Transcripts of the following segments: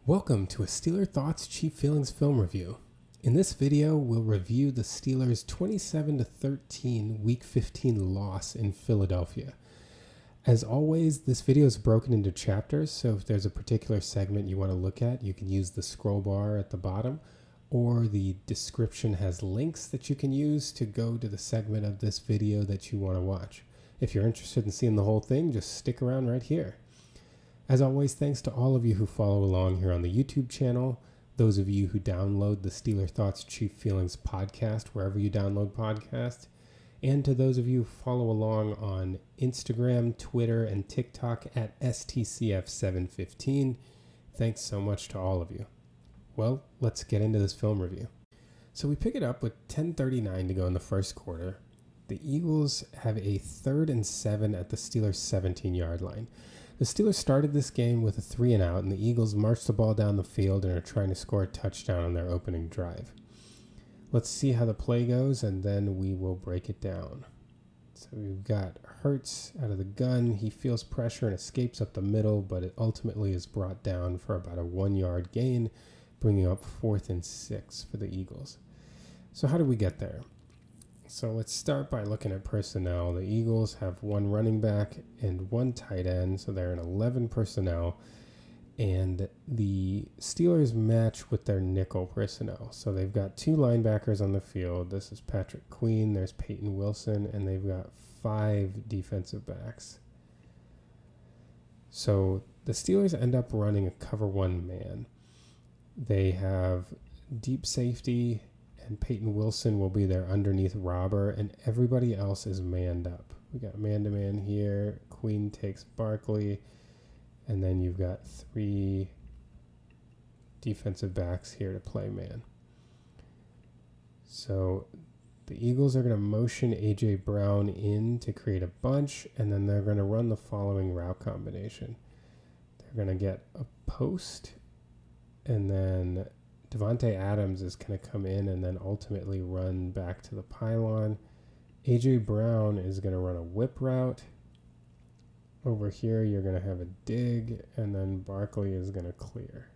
Welcome to a Steeler Thoughts Chief Feelings film review. In this video, we'll review the Steelers' 27-13 Week 15 loss in Philadelphia. As always, this video is broken into chapters, so if there's a particular segment you want to look at, you can use the scroll bar at the bottom, or the description has links that you can use to go to the segment of this video that you want to watch. If you're interested in seeing the whole thing, just stick around right here. As always, thanks to all of you who follow along here on the YouTube channel, those of you who download the Steeler Thoughts Chief Feelings podcast wherever you download podcasts, and to those of you who follow along on Instagram, Twitter, and TikTok at STCF715. Thanks so much to all of you. Well, let's get into this film review. So we pick it up with 10:39 to go in the first quarter. The Eagles have a 3rd and 7 at the Steelers' 17-yard line. The Steelers started this game with a 3-and-out, and the Eagles marched the ball down the field and are trying to score a touchdown on their opening drive. Let's see how the play goes, and then we will break it down. So we've got Hurts out of the gun. He feels pressure and escapes up the middle, but it ultimately is brought down for about a 1-yard gain, bringing up 4th and 6 for the Eagles. So how did we get there? So let's start by looking at personnel. The Eagles have 1 running back and 1 tight end, so they're in 11 personnel. And the Steelers match with their nickel personnel. So they've got 2 linebackers on the field. This is Patrick Queen, there's Peyton Wilson, and they've got 5 defensive backs. So the Steelers end up running a cover 1 man. They have deep safety, and Peyton Wilson will be there underneath Robber, and everybody else is manned up. We got man-to-man here. Queen takes Barkley, and then you've got 3 defensive backs here to play man. So the Eagles are going to motion Ajay Brown in to create a bunch, and then they're going to run the following route combination. They're going to get a post, and then Devontae Adams is going to come in and then ultimately run back to the pylon. Ajay Brown is going to run a whip route. Over here, you're going to have a dig, and then Barkley is going to clear.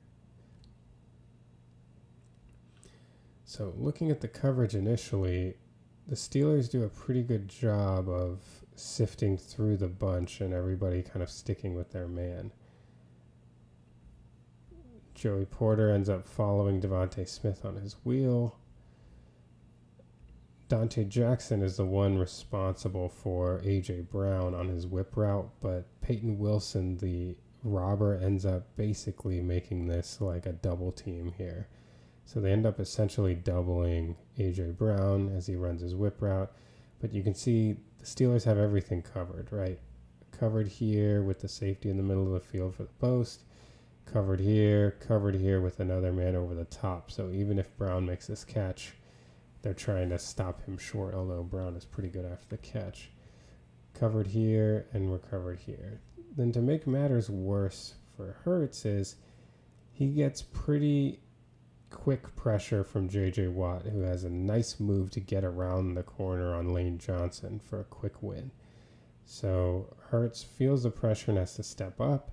So looking at the coverage initially, the Steelers do a pretty good job of sifting through the bunch and everybody kind of sticking with their man. Joey Porter ends up following DeVonta Smith on his wheel. Dante Jackson is the one responsible for Ajay Brown on his whip route, but Peyton Wilson, the robber, ends up basically making this like a double team here. So they end up essentially doubling Ajay Brown as he runs his whip route, but you can see the Steelers have everything covered, right? Covered here with the safety in the middle of the field for the post. Covered here with another man over the top. So even if Brown makes this catch, they're trying to stop him short, although Brown is pretty good after the catch. Covered here, and we're covered here. Then to make matters worse for Hurts is he gets pretty quick pressure from J.J. Watt, who has a nice move to get around the corner on Lane Johnson for a quick win. So Hurts feels the pressure and has to step up.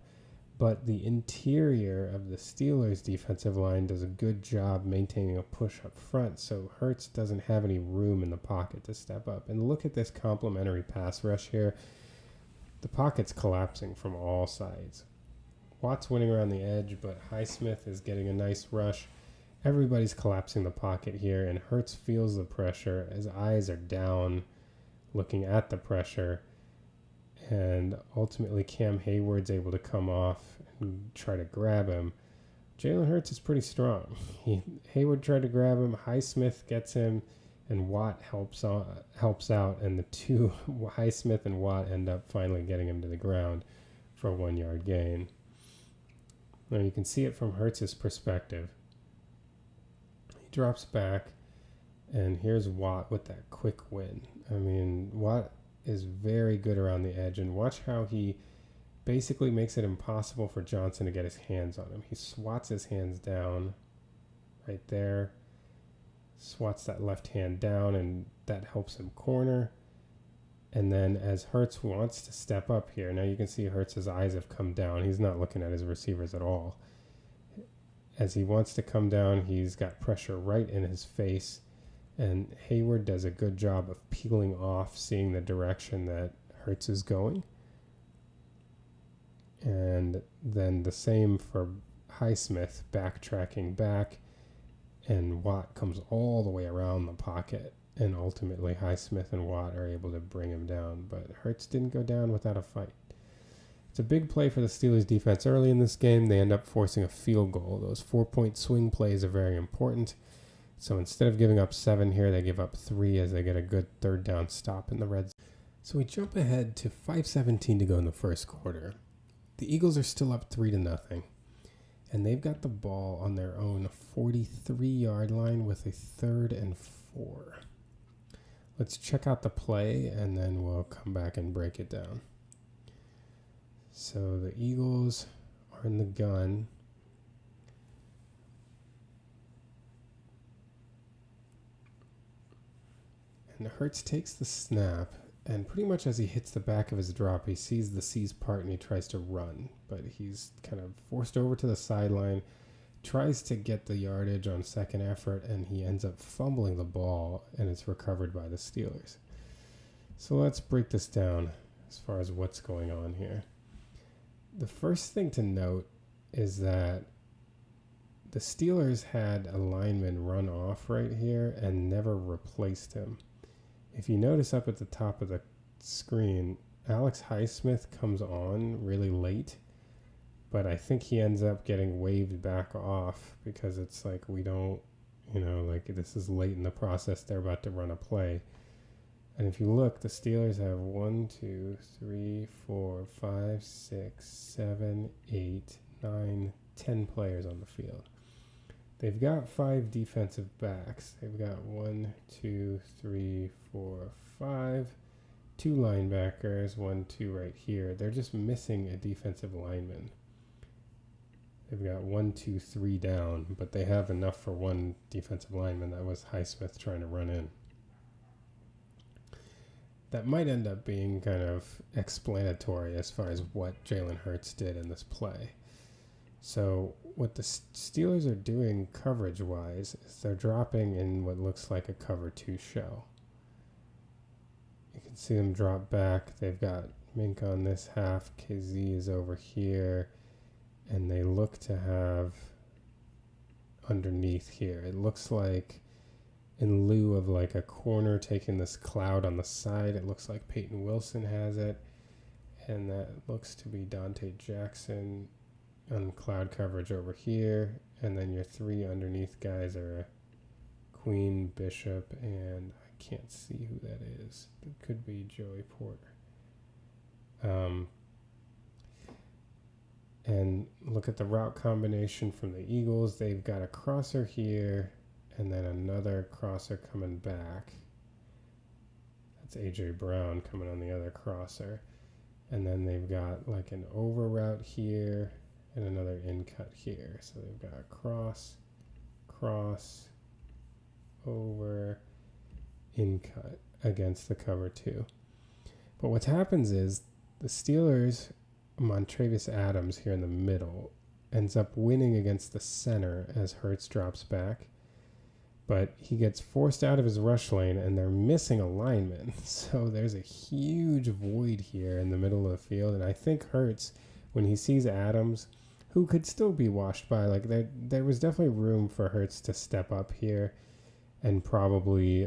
But the interior of the Steelers' defensive line does a good job maintaining a push up front, so Hurts doesn't have any room in the pocket to step up. And look at this complimentary pass rush here. The pocket's collapsing from all sides. Watt's winning around the edge, but Highsmith is getting a nice rush. Everybody's collapsing the pocket here, and Hurts feels the pressure. His eyes are down, looking at the pressure. And ultimately, Cam Hayward's able to come off and try to grab him. Jalen Hurts is pretty strong. Hayward tried to grab him. Highsmith gets him, and Watt helps out. And the two, Highsmith and Watt, end up finally getting him to the ground for a 1-yard gain. Now you can see it from Hurts' perspective. He drops back, and here's Watt with that quick win. I mean, Watt is very good around the edge, and watch how he basically makes it impossible for Johnson to get his hands on him. He swats his hands down right there, swats that left hand down, and that helps him corner. And then as Hurts wants to step up here, now you can see Hurts' eyes have come down. He's not looking at his receivers at all. as he wants to come down, he's got pressure right in his face, and Hayward does a good job of peeling off, seeing the direction that Hurts is going. And then the same for Highsmith, backtracking back, and Watt comes all the way around the pocket, and ultimately Highsmith and Watt are able to bring him down, but Hurts didn't go down without a fight. It's a big play for the Steelers defense early in this game. They end up forcing a field goal. Those 4-point swing plays are very important. So instead of giving up 7 here, they give up 3 as they get a good third down stop in the red zone. So we jump ahead to 5:17 to go in the first quarter. The Eagles are still up 3-0, and they've got the ball on their own 43-yard line with a 3rd and 4. Let's check out the play, and then we'll come back and break it down. So the Eagles are in the gun. And Hurts takes the snap, and pretty much as he hits the back of his drop, he sees the C's part and he tries to run. But he's kind of forced over to the sideline, tries to get the yardage on second effort, and he ends up fumbling the ball, and it's recovered by the Steelers. So let's break this down as far as what's going on here. The first thing to note is that the Steelers had a lineman run off right here and never replaced him. If you notice up at the top of the screen, Alex Highsmith comes on really late, but I think he ends up getting waved back off because it's like we don't, this is late in the process. They're about to run a play. And if you look, the Steelers have 1, 2, 3, 4, 5, 6, 7, 8, 9, 10 players on the field. They've got 5 defensive backs. They've got 1, 2, 3, 4, 5, 2 linebackers, 1, 2 right here. They're just missing a defensive lineman. They've got 1, 2, 3 down, but they have enough for 1 defensive lineman. That was Highsmith trying to run in. That might end up being kind of explanatory as far as what Jalen Hurts did in this play. So what the Steelers are doing coverage-wise is they're dropping in what looks like a cover 2 shell. You can see them drop back. They've got Mink on this half. KZ is over here. And they look to have underneath here. It looks like in lieu of like a corner taking this cloud on the side, it looks like Peyton Wilson has it. And that looks to be Dante Jackson on cloud coverage over here. And then your 3 underneath guys are Queen, Bishop, and I can't see who that is. It could be Joey Porter. And look at the route combination from the Eagles. They've got a crosser here and then another crosser coming back. That's Ajay Brown coming on the other crosser. And then they've got like an over route here and another in cut here. So they've got cross, cross, over, in cut against the cover 2. But what happens is the Steelers, Montravius Adams here in the middle, ends up winning against the center as Hurts drops back. But he gets forced out of his rush lane, and they're missing a lineman. So there's a huge void here in the middle of the field. And I think Hurts, when he sees Adams, who could still be washed by, like there was definitely room for Hurts to step up here and probably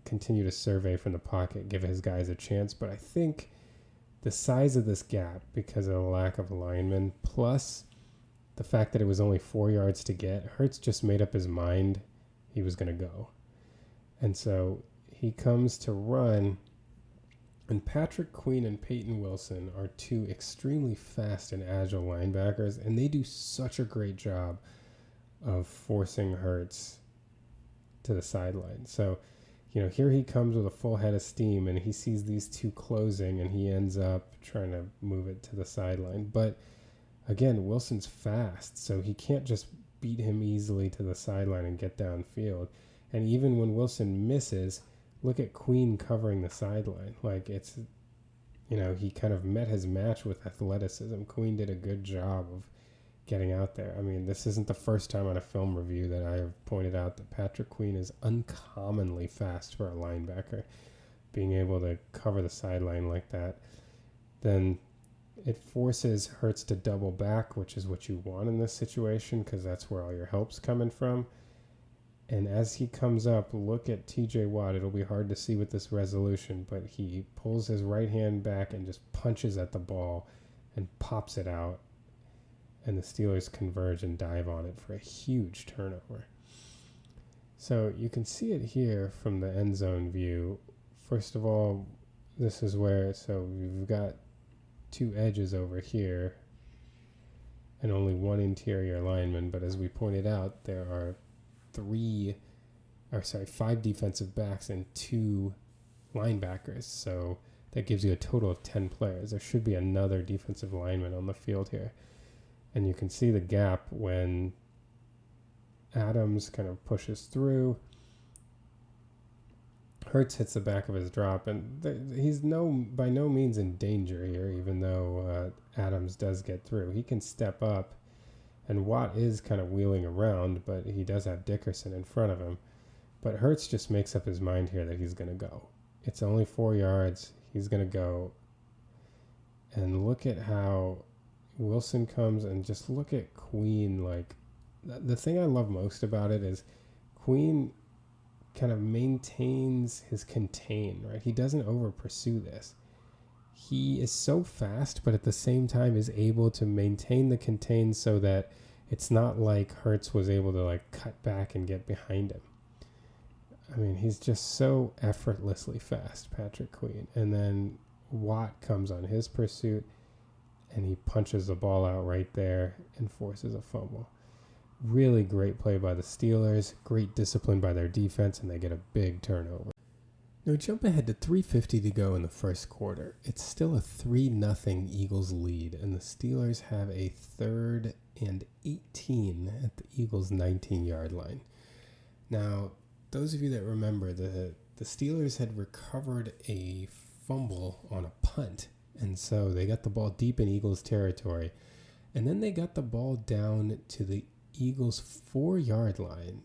continue to survey from the pocket, give his guys a chance. But I think the size of this gap, because of the lack of linemen, plus the fact that it was only 4 yards to get, Hurts just made up his mind he was going to go. And so he comes to run, and Patrick Queen and Peyton Wilson are 2 extremely fast and agile linebackers, and they do such a great job of forcing Hurts to the sideline. So, here he comes with a full head of steam, and he sees these 2 closing, and he ends up trying to move it to the sideline. But again, Wilson's fast, so he can't just beat him easily to the sideline and get downfield. And even when Wilson misses, look at Queen covering the sideline. Like it's, he kind of met his match with athleticism. Queen did a good job of getting out there. I mean, this isn't the first time on a film review that I have pointed out that Patrick Queen is uncommonly fast for a linebacker. Being able to cover the sideline like that, then it forces Hurts to double back, which is what you want in this situation because that's where all your help's coming from. And as he comes up, look at TJ Watt. It'll be hard to see with this resolution, but he pulls his right hand back and just punches at the ball and pops it out. And the Steelers converge and dive on it for a huge turnover. So you can see it here from the end zone view. First of all, this is where, so we've got two edges over here and only one interior lineman. But as we pointed out, there are 5 defensive backs and 2 linebackers. So that gives you a total of 10 players. There should be another defensive lineman on the field here. And you can see the gap when Adams kind of pushes through. Hurts hits the back of his drop, and he's by no means in danger here, even though Adams does get through. He can step up, and Watt is kind of wheeling around, but he does have Dickerson in front of him. But Hurts just makes up his mind here that he's going to go. It's only 4 yards. He's going to go. And look at how Wilson comes, and just look at Queen. Like, the thing I love most about it is Queen kind of maintains his contain, right? He doesn't over pursue this. He is so fast, but at the same time is able to maintain the contain so that it's not like Hurts was able to like cut back and get behind him. I mean, he's just so effortlessly fast, Patrick Queen. And then Watt comes on his pursuit and he punches the ball out right there and forces a fumble. Really great play by the Steelers, great discipline by their defense, and they get a big turnover. Now jump ahead to 3:50 to go in the first quarter. It's still a 3-0 Eagles lead, and the Steelers have a 3rd and 18 at the Eagles' 19-yard line. Now, those of you that remember, the Steelers had recovered a fumble on a punt, and so they got the ball deep in Eagles territory, and then they got the ball down to the Eagles' 4-yard line,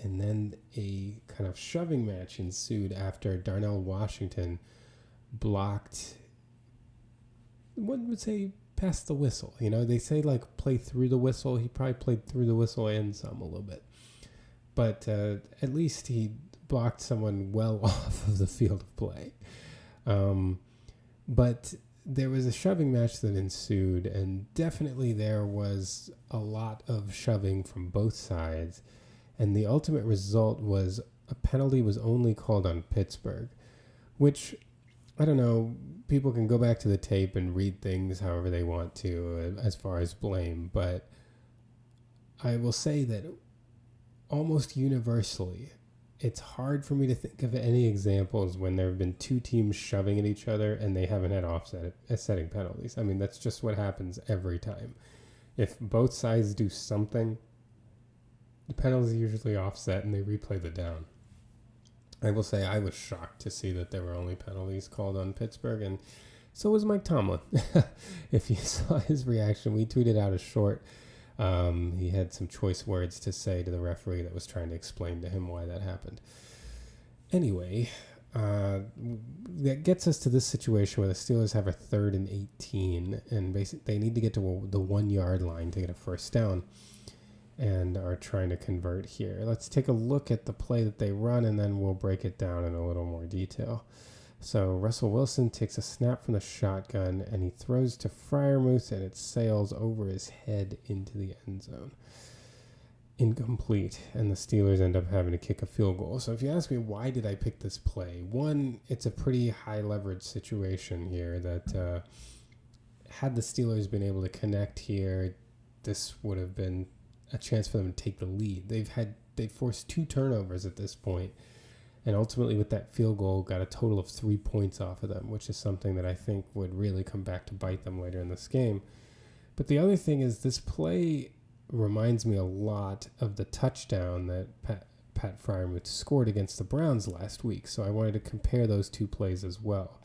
and then a kind of shoving match ensued after Darnell Washington blocked, one would say, past the whistle. You know, they say like play through the whistle. He probably played through the whistle and some a little bit, but at least he blocked someone well off of the field of play. But there was a shoving match that ensued, and definitely there was a lot of shoving from both sides, and the ultimate result was a penalty was only called on Pittsburgh, which, I don't know, people can go back to the tape and read things however they want to as far as blame, but I will say that almost universally, it's hard for me to think of any examples when there have been 2 teams shoving at each other and they haven't had offsetting penalties. I mean, that's just what happens every time. If both sides do something, the penalties usually offset and they replay the down. I will say I was shocked to see that there were only penalties called on Pittsburgh, and so was Mike Tomlin. If you saw his reaction, we tweeted out a short. He had some choice words to say to the referee that was trying to explain to him why that happened. Anyway, that gets us to this situation where the Steelers have a 3rd and 18, and basically they need to get to the 1-yard line to get a first down and are trying to convert here. Let's take a look at the play that they run, and then we'll break it down in a little more detail. So Russell Wilson takes a snap from the shotgun, and he throws to Freiermuth, and it sails over his head into the end zone. Incomplete, and the Steelers end up having to kick a field goal. So if you ask me why did I pick this play, one, it's a pretty high leverage situation here that had the Steelers been able to connect here, this would have been a chance for them to take the lead. They've forced 2 turnovers at this point, and ultimately with that field goal got a total of 3 points off of them, which is something that I think would really come back to bite them later in this game. But the other thing is this play reminds me a lot of the touchdown that Pat Freiermuth scored against the Browns last week, so I wanted to compare those 2 plays as well.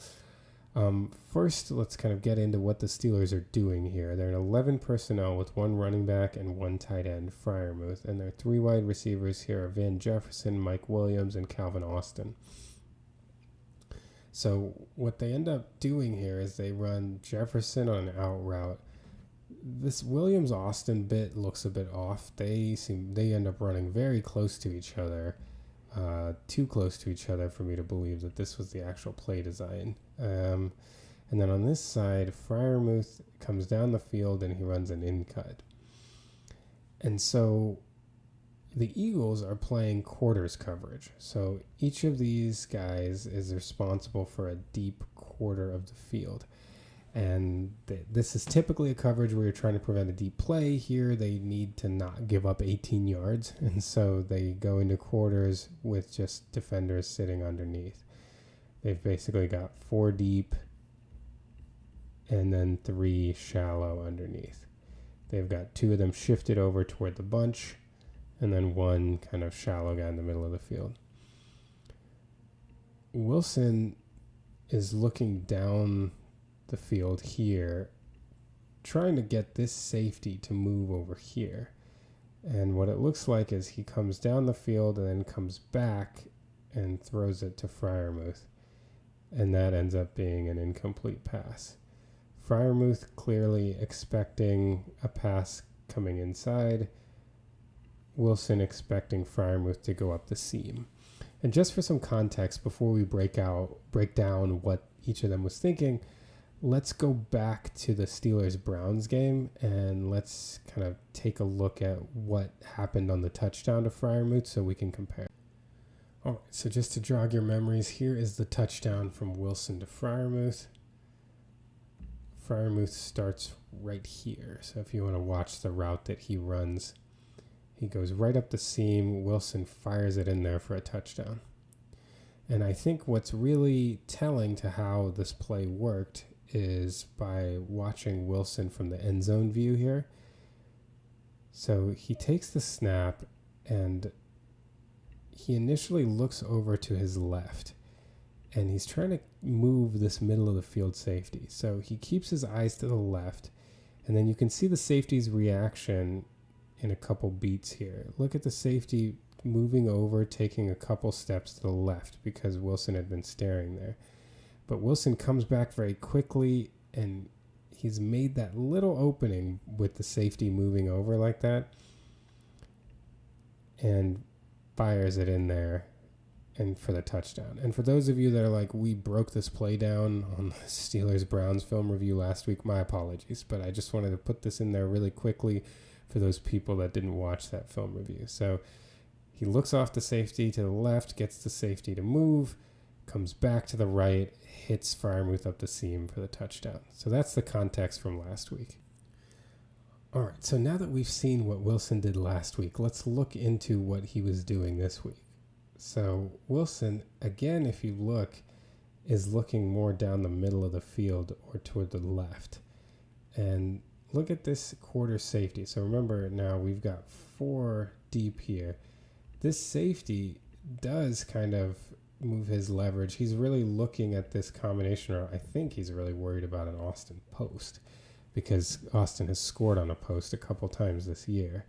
First, let's kind of get into what the Steelers are doing here. They're an 11 personnel with one running back and one tight end, Freiermuth, and their three wide receivers here are Van Jefferson, Mike Williams, and Calvin Austin. So what they end up doing here is they run Jefferson on an out route. This Williams-Austin bit looks a bit off. They end up running very close to each other, too close to each other for me to believe that this was the actual play design. And then on this side, Freiermuth comes down the field and he runs an in-cut. And so the Eagles are playing quarters coverage. So each of these guys is responsible for a deep quarter of the field. And this is typically a coverage where you're trying to prevent a deep play. Here, they need to not give up 18 yards. And so they go into quarters with just defenders sitting underneath. They've basically got 4 deep and then 3 shallow underneath. They've got 2 of them shifted over toward the bunch and then 1 kind of shallow guy in the middle of the field. Wilson is looking down the field here, trying to get this safety to move over here. And what it looks like is he comes down the field and then comes back and throws it to Freiermuth. And that ends up being an incomplete pass. Freiermuth clearly expecting a pass coming inside. Wilson expecting Freiermuth to go up the seam. And just for some context, before we break down what each of them was thinking, let's go back to the Steelers-Browns game and let's kind of take a look at what happened on the touchdown to Freiermuth so we can compare. All right, so just to jog your memories, here is the touchdown from Wilson to Freiermuth. Freiermuth starts right here. So if you want to watch the route that he runs, he goes right up the seam. Wilson fires it in there for a touchdown. And I think what's really telling to how this play worked is by watching Wilson from the end zone view here. So he takes the snap and he initially looks over to his left and he's trying to move this middle of the field safety. So he keeps his eyes to the left and then you can see the safety's reaction in a couple beats here. Look at the safety moving over, taking a couple steps to the left because Wilson had been staring there. But Wilson comes back very quickly, and he's made that little opening with the safety moving over like that and fires it in there and for the touchdown. And for those of you that are like, we broke this play down on the Steelers-Browns film review last week, my apologies. But I just wanted to put this in there really quickly for those people that didn't watch that film review. So he looks off the safety to the left, gets the safety to move, comes back to the right, hits Freiermuth up the seam for the touchdown. So that's the context from last week. All right, so now that we've seen what Wilson did last week, let's look into what he was doing this week. So Wilson, again, if you look, is looking more down the middle of the field or toward the left. And look at this quarter safety. So remember now we've got 4 deep here. This safety does kind of move his leverage. He's really looking at this combination route. I think he's really worried about an Austin post because Austin has scored on a post a couple times this year.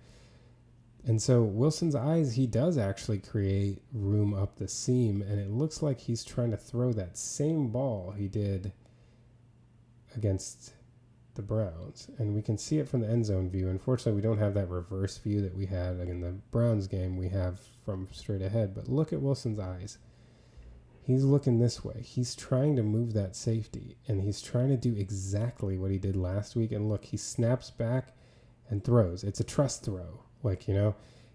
And so Wilson's eyes, he does actually create room up the seam, and it looks like he's trying to throw that same ball he did against the Browns. And we can see it from the end zone view. Unfortunately, we don't have that reverse view that we had in the Browns game. We have from straight ahead. But look at Wilson's eyes. He's looking this way. He's trying to move that safety, and he's trying to do exactly what he did last week. And look, he snaps back and throws. It's a trust throw.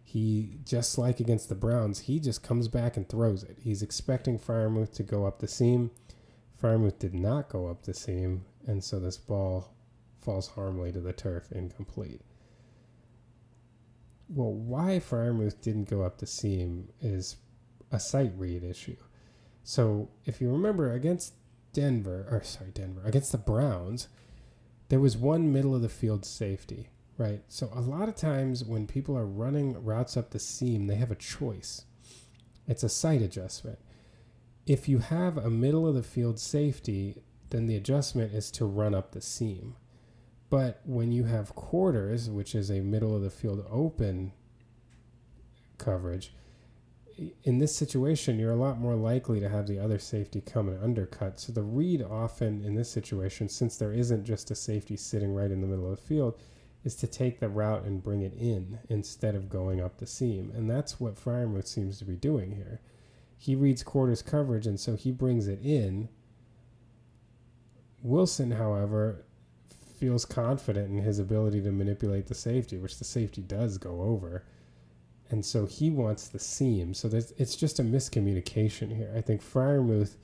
He, just like against the Browns, he just comes back and throws it. He's expecting Freiermuth to go up the seam. Freiermuth did not go up the seam, and so this ball falls harmfully to the turf, incomplete. Well, why Freiermuth didn't go up the seam is a sight read issue. So if you remember against against the Browns, there was one middle of the field safety, right? So a lot of times when people are running routes up the seam, they have a choice. It's a sight adjustment. If you have a middle of the field safety, then the adjustment is to run up the seam. But when you have quarters, which is a middle of the field open coverage, in this situation, you're a lot more likely to have the other safety come and undercut. So the read often in this situation, since there isn't just a safety sitting right in the middle of the field, is to take the route and bring it in instead of going up the seam. And that's what Freiermuth seems to be doing here. He reads quarters coverage, and so he brings it in. Wilson, however, feels confident in his ability to manipulate the safety, which the safety does go over. And so he wants the seam. So it's just a miscommunication here. I think Freiermuth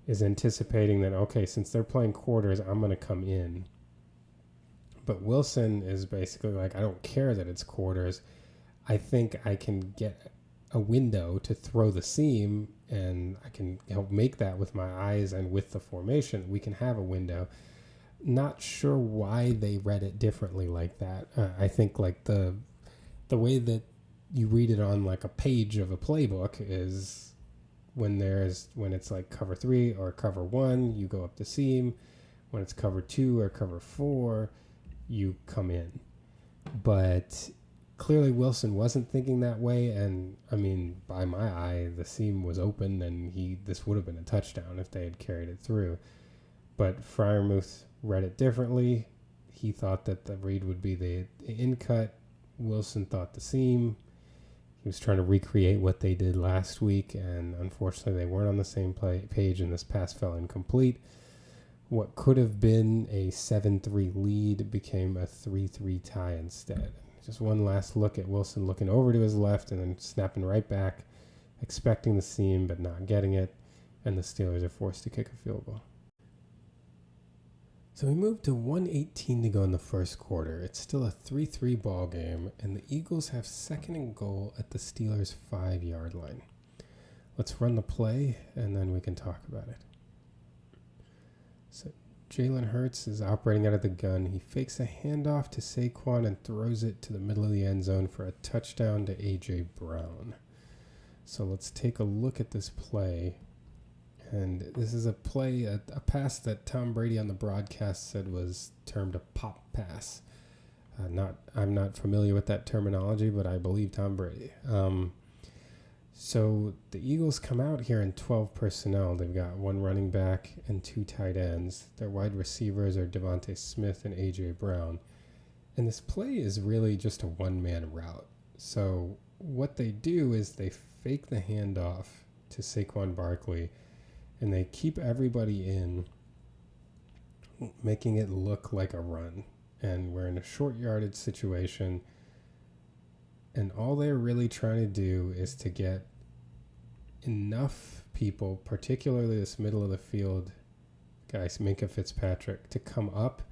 is anticipating that, okay, since they're playing quarters, I'm going to come in. But Wilson is basically like, I don't care that it's quarters. I think I can get a window to throw the seam, and I can help make that with my eyes and with the formation. We can have a window. Not sure why they read it differently like that. I think like the way that you read it on like a page of a playbook is when it's like cover 3 or cover 1, you go up the seam. When it's cover 2 or cover 4, you come in. But clearly Wilson wasn't thinking that way, and I mean, by my eye, the seam was open, and this would have been a touchdown if they had carried it through. But Freiermuth read it differently. He thought that the read would be the in cut. Wilson thought the seam. He was trying to recreate what they did last week, and unfortunately they weren't on the same page, and this pass fell incomplete. What could have been a 7-3 lead became a 3-3 tie instead. Just one last look at Wilson looking over to his left and then snapping right back, expecting the seam but not getting it, and the Steelers are forced to kick a field goal. So we moved to 1:18 to go in the first quarter. It's still a 3-3 ball game, and the Eagles have second and goal at the Steelers' 5-yard line. Let's run the play, and then we can talk about it. So Jalen Hurts is operating out of the gun. He fakes a handoff to Saquon and throws it to the middle of the end zone for a touchdown to Ajay Brown. So let's take a look at this play. And this is a play, a pass that Tom Brady on the broadcast said was termed a pop pass. I'm not familiar with that terminology, but I believe Tom Brady. So the Eagles come out here in 12 personnel. They've got one running back and 2 tight ends. Their wide receivers are DeVonta Smith and Ajay Brown. And this play is really just a one-man route. So what they do is they fake the handoff to Saquon Barkley, and they keep everybody in, making it look like a run. And we're in a short yardage situation, and all they're really trying to do is to get enough people, particularly this middle of the field guys, Minkah Fitzpatrick, to come up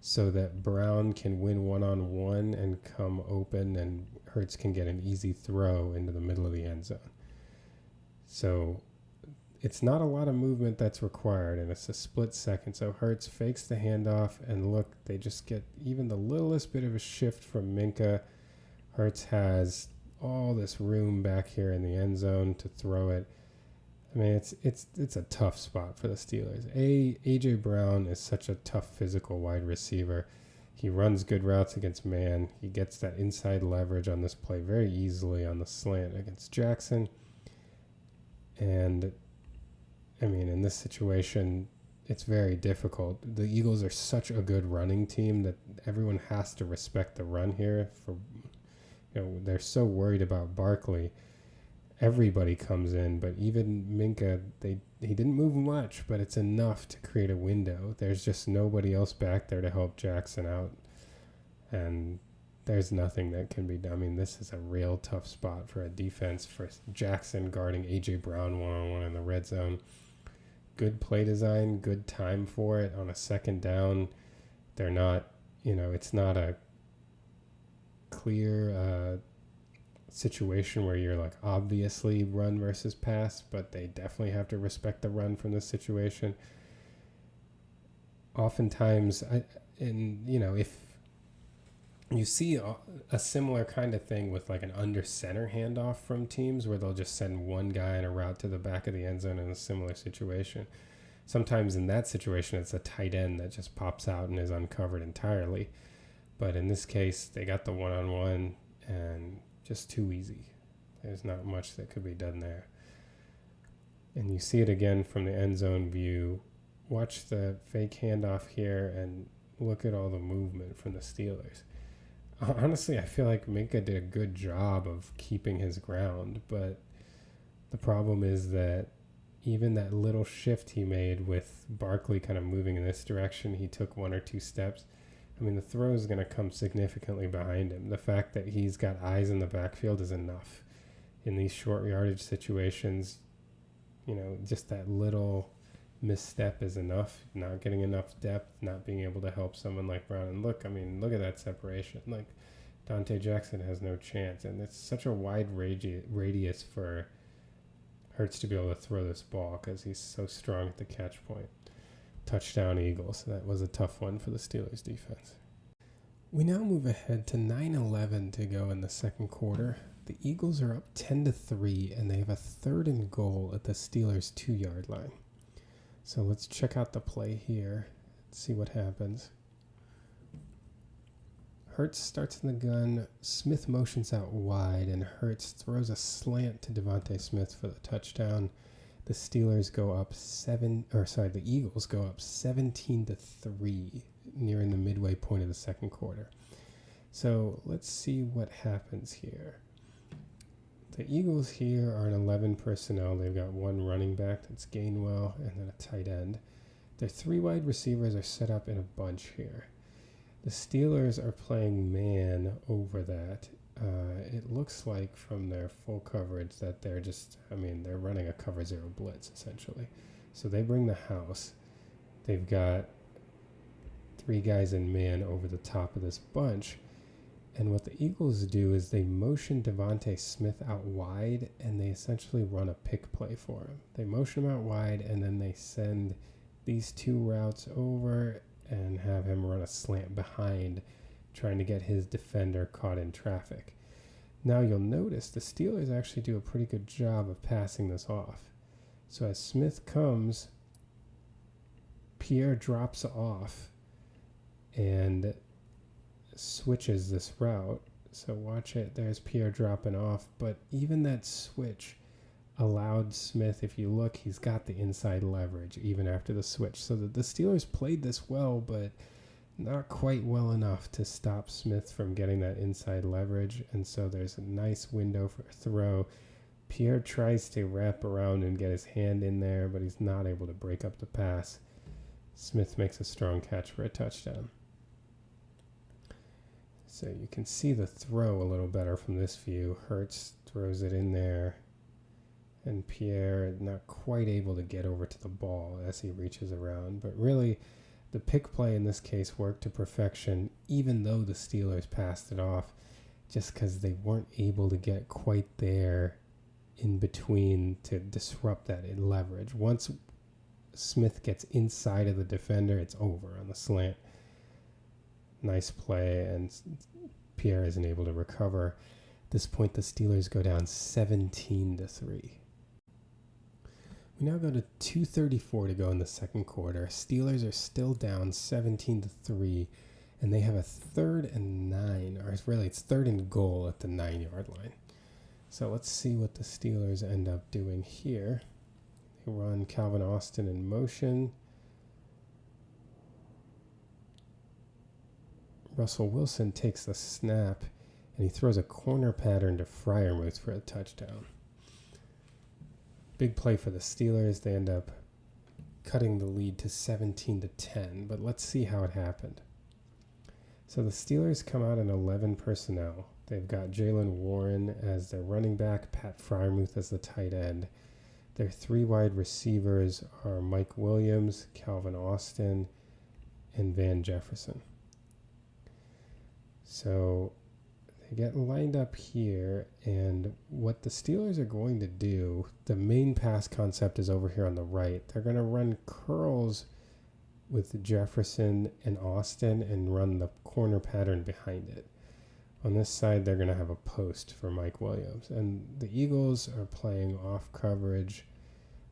so that Brown can win one-on-one and come open, and Hurts can get an easy throw into the middle of the end zone. So it's not a lot of movement that's required, and it's a split second. So Hurts fakes the handoff, and look, they just get even the littlest bit of a shift from Minkah. Hurts has all this room back here in the end zone to throw it. I mean, it's a tough spot for the Steelers. Ajay Brown is such a tough physical wide receiver. He runs good routes against man. He gets that inside leverage on this play very easily on the slant against Jackson. And I mean, in this situation, it's very difficult. The Eagles are such a good running team that everyone has to respect the run here. They're so worried about Barkley. Everybody comes in, but even Minkah, he didn't move much, but it's enough to create a window. There's just nobody else back there to help Jackson out, and there's nothing that can be done. I mean, this is a real tough spot for a defense, for Jackson guarding Ajay Brown one-on-one in the red zone. Good play design, good time for it on a second down. They're not, it's not a clear situation where you're like obviously run versus pass, but they definitely have to respect the run from this situation. Oftentimes, if you see a similar kind of thing with like an under center handoff from teams where they'll just send one guy in a route to the back of the end zone in a similar situation. Sometimes in that situation, it's a tight end that just pops out and is uncovered entirely. But in this case, they got the one-on-one and just too easy. There's not much that could be done there. And you see it again from the end zone view. Watch the fake handoff here and look at all the movement from the Steelers. Honestly, I feel like Minka did a good job of keeping his ground, but the problem is that even that little shift he made with Barkley kind of moving in this direction, he took 1 or 2 steps. I mean, the throw is going to come significantly behind him. The fact that he's got eyes in the backfield is enough. In these short yardage situations, just that little misstep is enough. Not getting enough depth, not being able to help someone like Brown. And look at that separation. Like, Dante Jackson has no chance. And it's such a wide radius for Hurts to be able to throw this ball because he's so strong at the catch point. Touchdown Eagles. That was a tough one for the Steelers defense. We now move ahead to 9:11 to go in the second quarter. The Eagles are up 10-3, and they have a 3rd and goal at the Steelers' 2-yard line. So let's check out the play here and see what happens. Hurts starts in the gun. Smith motions out wide, and Hurts throws a slant to DeVonta Smith for the touchdown. The Eagles go up 17-3 nearing the midway point of the second quarter. So let's see what happens here. The Eagles here are an 11 personnel. They've got 1 running back, that's Gainwell, and then a tight end. Their 3 wide receivers are set up in a bunch here. The Steelers are playing man over that. It looks like from their full coverage that they're running a cover 0 blitz, essentially. So they bring the house. They've got 3 guys in man over the top of this bunch. And what the Eagles do is they motion DeVonta Smith out wide, and they essentially run a pick play for him. They motion him out wide, and then they send these 2 routes over and have him run a slant behind, trying to get his defender caught in traffic. Now you'll notice the Steelers actually do a pretty good job of passing this off. So as Smith comes, Pierre drops off and switches this route. So watch it. There's Pierre dropping off. But even that switch allowed Smith, if you look, he's got the inside leverage even after the switch. So the Steelers played this well, but not quite well enough to stop Smith from getting that inside leverage. And so there's a nice window for a throw. Pierre tries to wrap around and get his hand in there, but he's not able to break up the pass. Smith makes a strong catch for a touchdown. So you can see the throw a little better from this view. Hurts throws it in there, and Pierre not quite able to get over to the ball as he reaches around. But really, the pick play in this case worked to perfection, even though the Steelers passed it off, just because they weren't able to get quite there in between to disrupt that leverage. Once Smith gets inside of the defender, it's over on the slant. Nice play, and Pierre isn't able to recover. At this point, the Steelers go down 17-3. We now go to 2:34 to go in the second quarter. Steelers are still down 17-3, and they have a 3rd and 9, or really it's 3rd and goal at the 9-yard line. So let's see what the Steelers end up doing here. They run Calvin Austin in motion. Russell Wilson takes the snap, and he throws a corner pattern to Freiermuth for a touchdown. Big play for the Steelers. They end up cutting the lead to 17-10, but let's see how it happened. So the Steelers come out in 11 personnel. They've got Jalen Warren as their running back, Pat Freiermuth as the tight end. Their 3 wide receivers are Mike Williams, Calvin Austin, and Van Jefferson. So they get lined up here, and what the Steelers are going to do, the main pass concept is over here on the right. They're going to run curls with Jefferson and Austin and run the corner pattern behind it. On this side, they're going to have a post for Mike Williams. And the Eagles are playing off coverage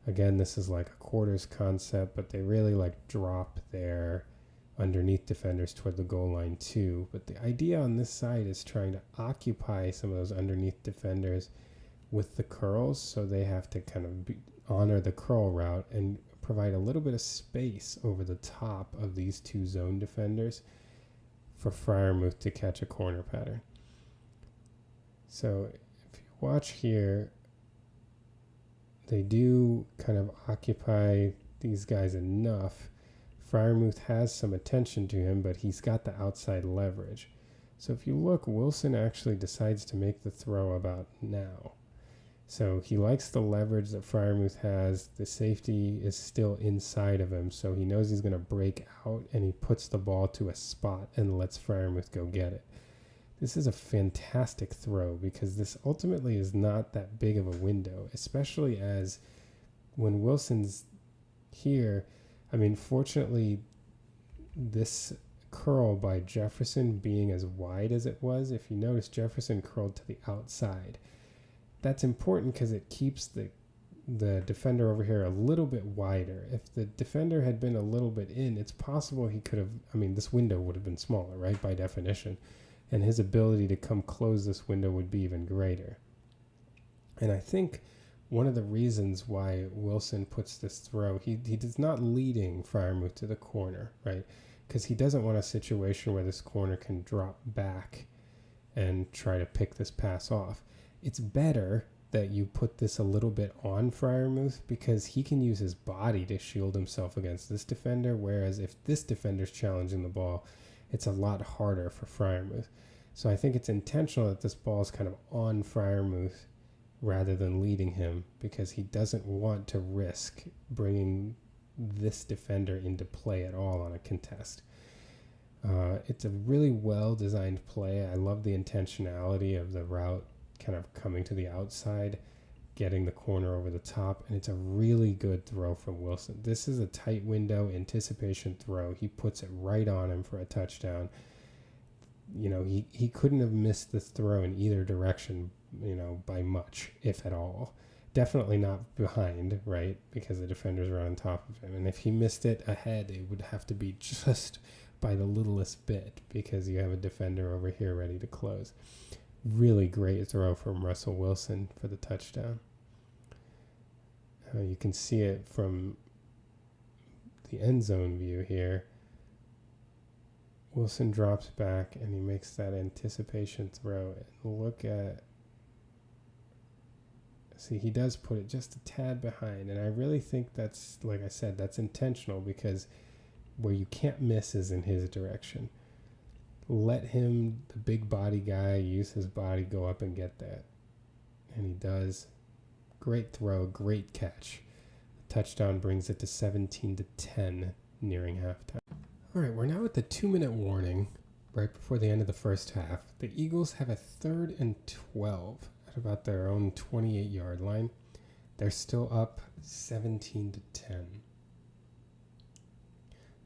Again, this is like a quarters concept, but they really like drop their underneath defenders toward the goal line too. But the idea on this side is trying to occupy some of those underneath defenders with the curls, so they have to kind of honor the curl route and provide a little bit of space over the top of these two zone defenders for Freiermuth to catch a corner pattern. So if you watch here, they do kind of occupy these guys enough. Freiermuth has some attention to him, but he's got the outside leverage. So if you look, Wilson actually decides to make the throw about now. So he likes the leverage that Freiermuth has. The safety is still inside of him, so he knows he's going to break out, and he puts the ball to a spot and lets Freiermuth go get it. This is a fantastic throw because this ultimately is not that big of a window, especially as when Wilson's here. I mean, fortunately, this curl by Jefferson being as wide as it was, if you notice, Jefferson curled to the outside. That's important because it keeps the defender over here a little bit wider. If the defender had been a little bit in, it's possible he could have, I mean, this window would have been smaller, right, by definition. And his ability to come close this window would be even greater. And I think one of the reasons why Wilson puts this throw, he is not leading Freiermuth to the corner, right? Because he doesn't want a situation where this corner can drop back and try to pick this pass off. It's better that you put this a little bit on Freiermuth because he can use his body to shield himself against this defender, whereas if this defender's challenging the ball, it's a lot harder for Freiermuth. So I think it's intentional that this ball is kind of on Freiermuth rather than leading him because he doesn't want to risk bringing this defender into play at all on a contest. It's a really well-designed play. I love the intentionality of the route kind of coming to the outside, getting the corner over the top, and it's a really good throw from Wilson. This is a tight window anticipation throw. He puts it right on him for a touchdown. You know, he couldn't have missed this throw in either direction, you know, by much, if at all. Definitely not behind, right, because the defenders are on top of him. And if he missed it ahead, it would have to be just by the littlest bit because you have a defender over here ready to close. Really great throw from Russell Wilson for the touchdown. You can see it from the end zone view here. Wilson drops back and he makes that anticipation throw. And look at, see, he does put it just a tad behind. And I really think that's, like I said, that's intentional because where you can't miss is in his direction. Let him, the big body guy, use his body, go up and get that. And he does. Great throw, great catch. The touchdown brings it to 17-10 nearing halftime. All right, we're now at the 2-minute warning right before the end of the first half. The Eagles have a 3rd and 12 at about their own 28-yard line. They're still up 17-10. So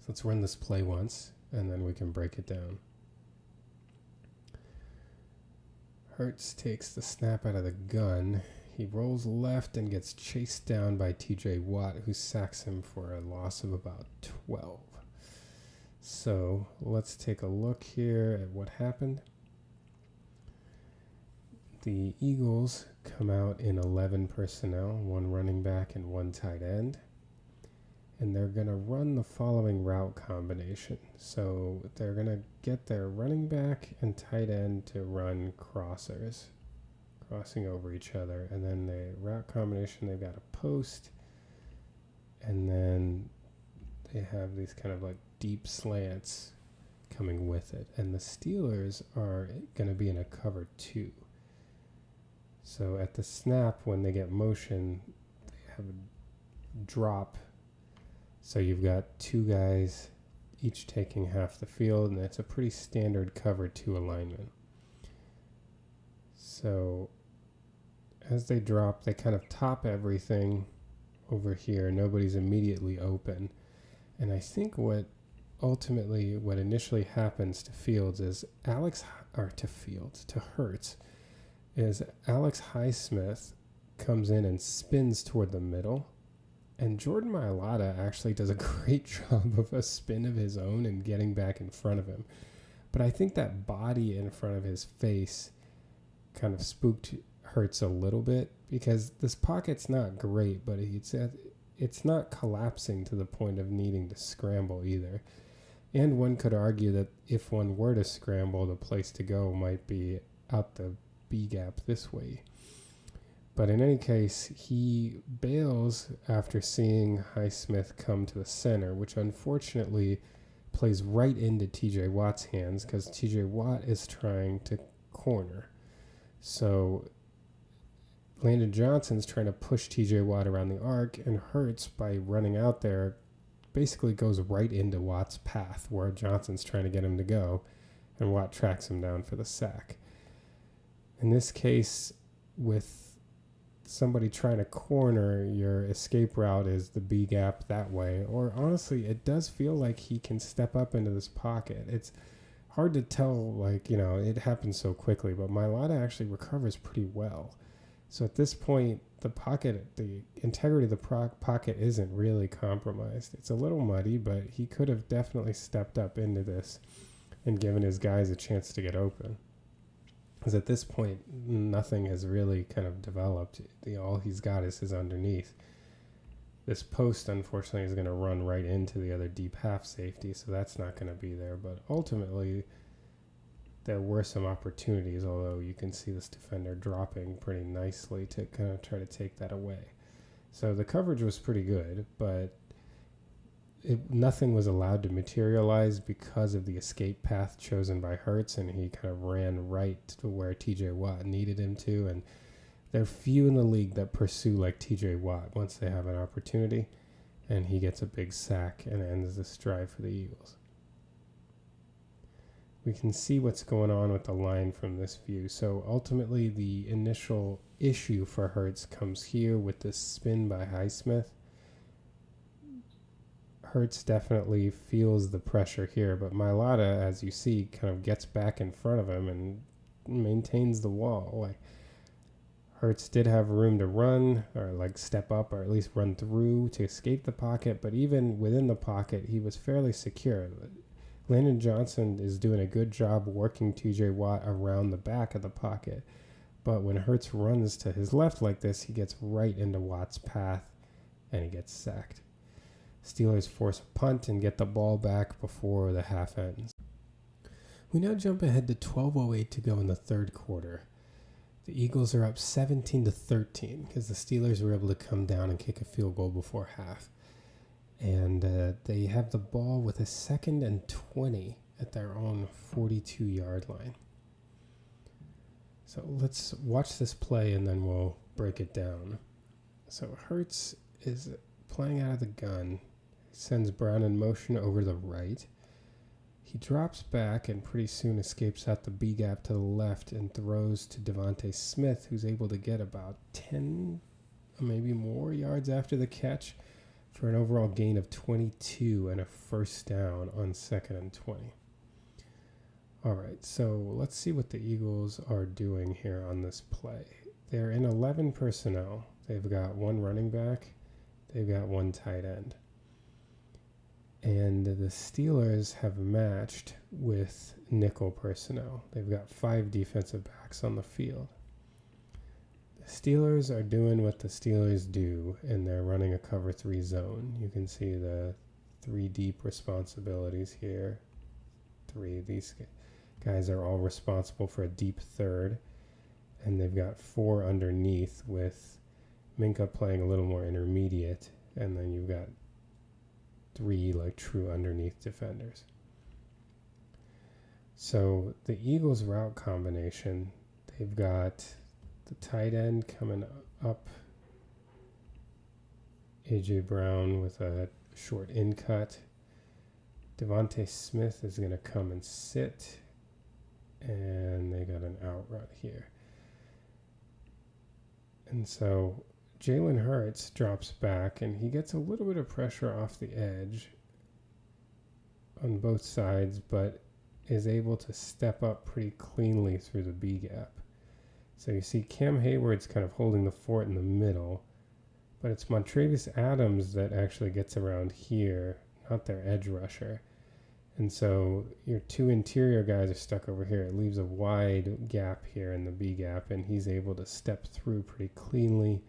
let's run this play once, and then we can break it down. Hurts takes the snap out of the gun. He rolls left and gets chased down by TJ Watt, who sacks him for a loss of about 12. So let's take a look here at what happened. The Eagles come out in 11 personnel, 1 running back and 1 tight end. And they're going to run the following route combination. So they're going to get their running back and tight end to run crossers, crossing over each other. And then the route combination, they've got a post. And then they have these kind of like deep slants coming with it. And the Steelers are going to be in a cover 2. So at the snap, when they get motion, they have a drop. So you've got 2 guys each taking half the field, and that's a pretty standard cover 2 alignment. So as they drop, they kind of top everything over here. Nobody's immediately open. And I think what initially happens to Fields is to Hurts, is Alex Highsmith comes in and spins toward the middle And Jordan Mailata actually does a great job of a spin of his own and getting back in front of him. But I think that body in front of his face kind of spooked Hurts a little bit, because this pocket's not great, but it's not collapsing to the point of needing to scramble either. And one could argue that if one were to scramble, the place to go might be out the B gap this way. But in any case, he bails after seeing Highsmith come to the center, which unfortunately plays right into TJ Watt's hands because TJ Watt is trying to corner. So Landon Johnson's trying to push TJ Watt around the arc, and Hurts, by running out there, basically goes right into Watt's path where Johnson's trying to get him to go, and Watt tracks him down for the sack. In this case, with somebody trying to corner, your escape route is the B gap that way. Or honestly, it does feel like he can step up into this pocket. It's hard to tell, it happens so quickly, but Mailata actually recovers pretty well. So at this point, the integrity of the pocket isn't really compromised. It's a little muddy, but he could have definitely stepped up into this and given his guys a chance to get open. Because at this point, nothing has really kind of developed. All he's got is his underneath. This post, unfortunately, is going to run right into the other deep half safety, so that's not going to be there. But ultimately, there were some opportunities, although you can see this defender dropping pretty nicely to kind of try to take that away. So the coverage was pretty good, but nothing was allowed to materialize because of the escape path chosen by Hurts, and he kind of ran right to where TJ Watt needed him to. And there are few in the league that pursue like TJ Watt once they have an opportunity, and he gets a big sack and ends this drive for the Eagles. We can see what's going on with the line from this view. So ultimately, the initial issue for Hurts comes here with this spin by Highsmith. Hurts definitely feels the pressure here, but Mailata, as you see, kind of gets back in front of him and maintains the wall. Hurts did have room to run, or step up, or at least run through to escape the pocket, but even within the pocket, he was fairly secure. Landon Johnson is doing a good job working TJ Watt around the back of the pocket, but when Hurts runs to his left like this, he gets right into Watt's path, and he gets sacked. Steelers force a punt and get the ball back before the half ends. We now jump ahead to 12:08 to go in the third quarter. The Eagles are up 17-13 because the Steelers were able to come down and kick a field goal before half. And they have the ball with a 2nd and 20 at their own 42-yard line. So let's watch this play and then we'll break it down. So Hurts is playing out of the gun. Sends Brown in motion over the right. He drops back and pretty soon escapes out the B gap to the left and throws to DeVonta Smith, who's able to get about 10, maybe more yards after the catch for an overall gain of 22 and a first down on 2nd and 20. All right, so let's see what the Eagles are doing here on this play. They're in 11 personnel. They've got one running back. They've got one tight end. And the Steelers have matched with nickel personnel. They've got 5 defensive backs on the field. The Steelers are doing what the Steelers do, and they're running a cover 3 zone. You can see the 3 deep responsibilities here. 3 of these guys are all responsible for a deep third, and they've got 4 underneath with Minka playing a little more intermediate, and then you've got 3 true underneath defenders. So the Eagles route combination, they've got the tight end coming up, Ajay Brown with a short in cut. DeVonta Smith is going to come and sit, and they got an out route here. And so Jalen Hurts drops back, and he gets a little bit of pressure off the edge on both sides, but is able to step up pretty cleanly through the B gap. So you see Cam Hayward's kind of holding the fort in the middle, But it's Montravius Adams that actually gets around here, not their edge rusher. And so your two interior guys are stuck over here. It leaves a wide gap here in the B gap, and he's able to step through pretty cleanly,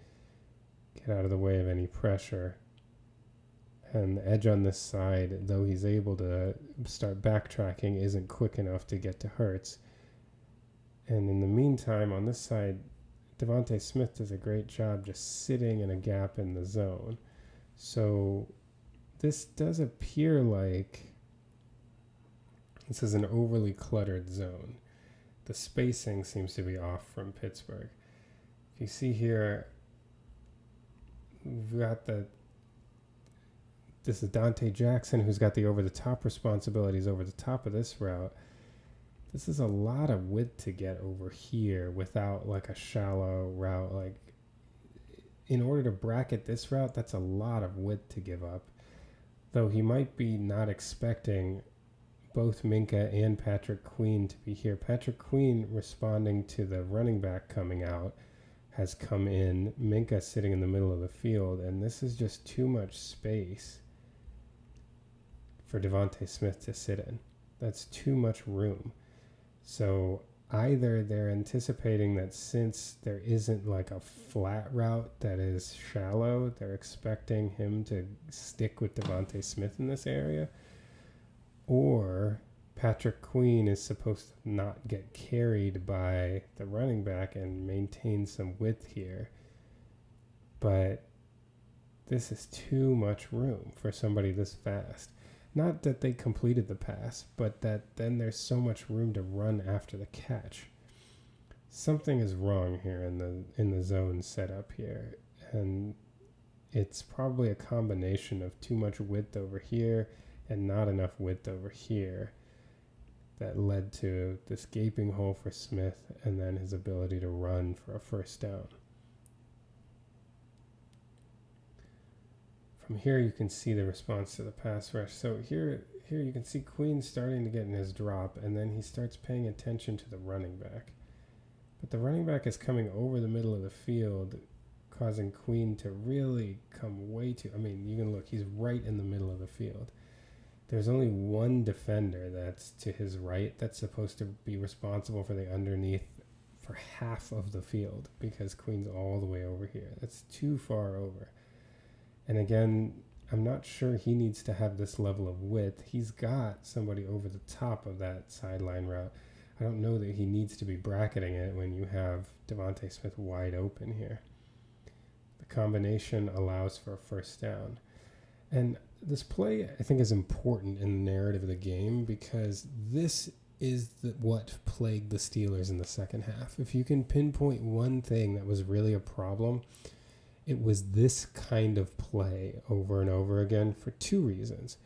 get out of the way of any pressure. And the edge on this side, though he's able to start backtracking, isn't quick enough to get to Hurts. And in the meantime, on this side, DeVonta Smith does a great job just sitting in a gap in the zone. So this does appear like this is an overly cluttered zone. The spacing seems to be off from Pittsburgh. If you see here, we've got this is Dante Jackson, who's got the over-the-top responsibilities over the top of this route. This is a lot of width to get over here without like a shallow route. Like, in order to bracket this route, that's a lot of width to give up. Though he might be not expecting both Minkah and Patrick Queen to be here. Patrick Queen, responding to the running back coming out, has come in. Minkah sitting in the middle of the field, and this is just too much space for DeVonta Smith to sit in. That's too much room. So either they're anticipating that since there isn't like a flat route that is shallow, they're expecting him to stick with DeVonta Smith in this area, or Patrick Queen is supposed to not get carried by the running back and maintain some width here. But this is too much room for somebody this fast. Not that they completed the pass, but that then there's so much room to run after the catch. Something is wrong here in the zone setup here, and it's probably a combination of too much width over here and not enough width over here that led to this gaping hole for Smith and then his ability to run for a first down. From here you can see the response to the pass rush. So here you can see Queen starting to get in his drop, and then he starts paying attention to the running back. But the running back is coming over the middle of the field, causing Queen to really come way too... I mean, you can look, he's right in the middle of the field. There's only one defender that's to his right that's supposed to be responsible for the underneath for half of the field, because Queen's all the way over here. That's too far over. And again, I'm not sure he needs to have this level of width. He's got somebody over the top of that sideline route. I don't know that he needs to be bracketing it when you have DeVonta Smith wide open here. The combination allows for a first down. And this play, I think, is important in the narrative of the game, because this is what plagued the Steelers in the second half. If you can pinpoint one thing that was really a problem, it was this kind of play over and over again for two reasons.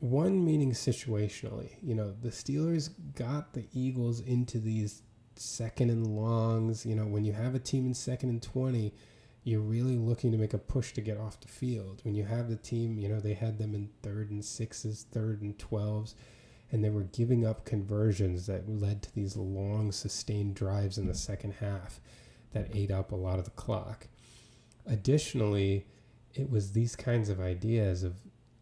One, meaning situationally. You know, the Steelers got the Eagles into these second and longs. You know, when you have a team in 2nd and 20, you're really looking to make a push to get off the field. When you have the team, you know, they had them in 3rd and 6s, 3rd and 12s, and they were giving up conversions that led to these long, sustained drives in the second half that ate up a lot of the clock. Additionally, it was these kinds of ideas of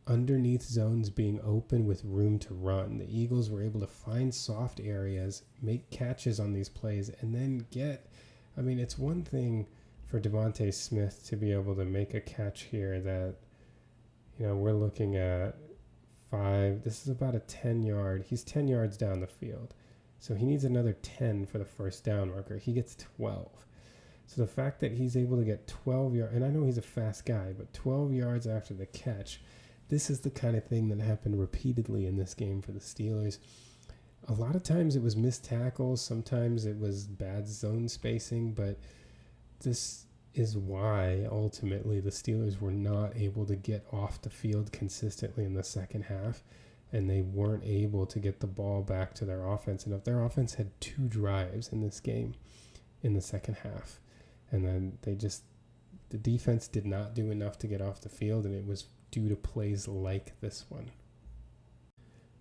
underneath zones being open with room to run. The Eagles were able to find soft areas, make catches on these plays, and then it's one thing for DeVonta Smith to be able to make a catch here that, you know, we're looking at 5. This is about a 10-yard. He's 10 yards down the field. So he needs another 10 for the first down marker. He gets 12. So the fact that he's able to get 12 yards, and I know he's a fast guy, but 12 yards after the catch, this is the kind of thing that happened repeatedly in this game for the Steelers. A lot of times it was missed tackles, sometimes it was bad zone spacing, but this is why ultimately the Steelers were not able to get off the field consistently in the second half, and they weren't able to get the ball back to their offense enough. Their offense had 2 drives in this game in the second half. And then the defense did not do enough to get off the field, and it was due to plays like this one.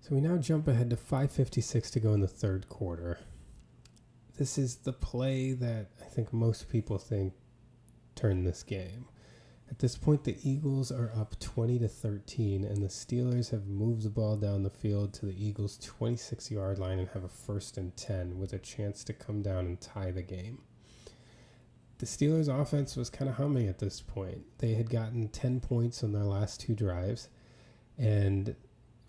So we now jump ahead to 5:56 to go in the third quarter. This is the play that I think most people think turned this game. At this point, the Eagles are up 20-13, and the Steelers have moved the ball down the field to the Eagles' 26-yard line and have a 1st and 10 with a chance to come down and tie the game. The Steelers' offense was kind of humming at this point. They had gotten 10 points on their last 2 drives and